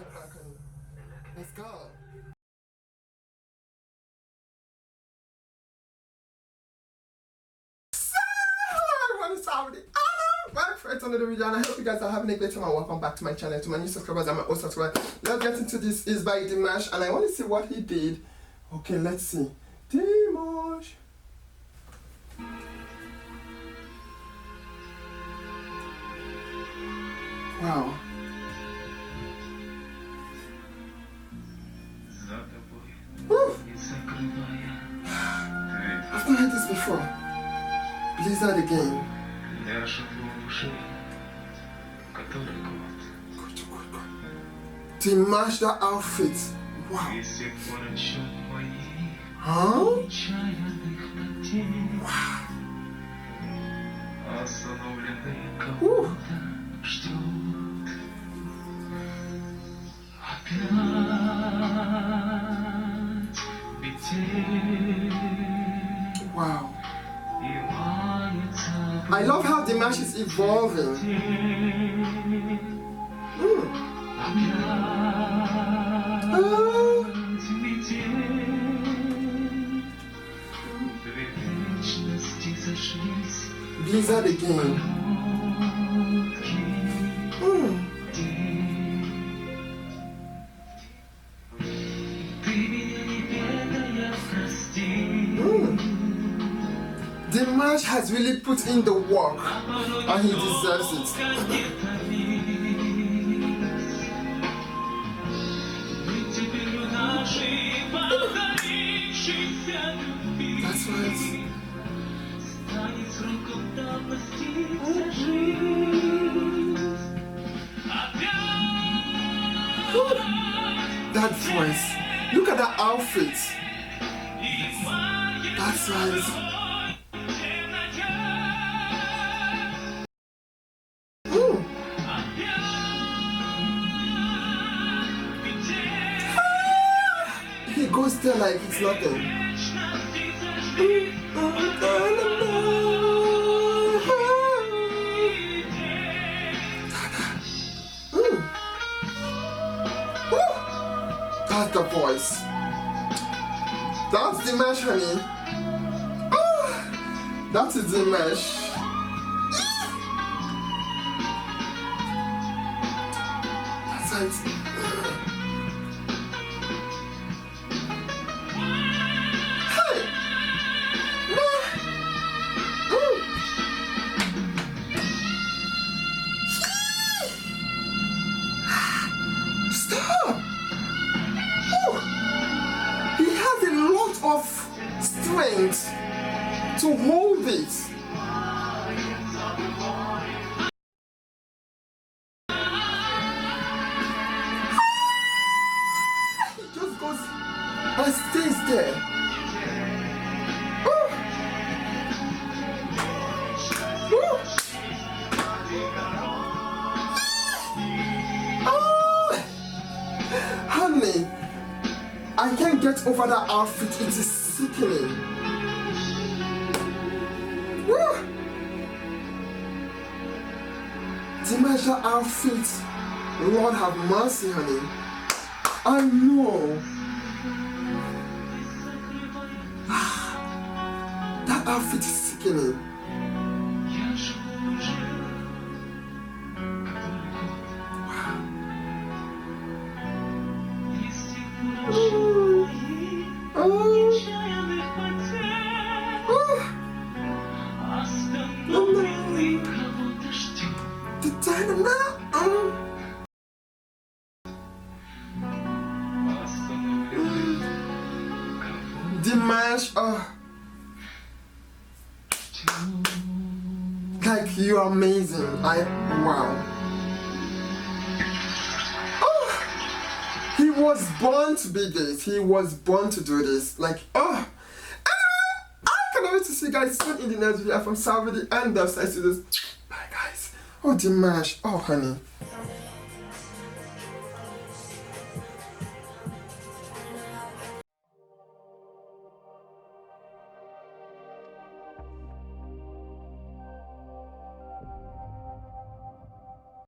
right back, honey. Let's go. Hello everyone, it's Saudi. I'm back for another video and I hope you guys are having a great time and welcome back to my channel. To my new subscribers and my old subscribers, let's get into this. Is by Dimash and I want to see what he did. Okay, let's see. Dimash. Wow. Woo. I've not heard this before. Blizzard again. Dimash, that outfit. Wow. Huh? Wow. Woo. Wow. I love how Dimash is evolving. Blizzard again. Dimash has really put in the work and he deserves it. That's right. That voice. Look at that outfit. That's right. He goes there like it's nothing. That's the voice. That's Dimash, honey. That is Dimash. That's right. Of strength to hold it. He just goes and stays there. Honey, I can't get over that outfit, it is sickening. Woo! Dimash, that outfit, Lord have mercy, honey. I know. That outfit is sickening. Dimash, like you're amazing. Wow. He was born to be this. He was born to do this. Like, Anyway, I cannot wait to see you guys soon in the next video from Saudi and the Bye guys. Oh Dimash, oh honey.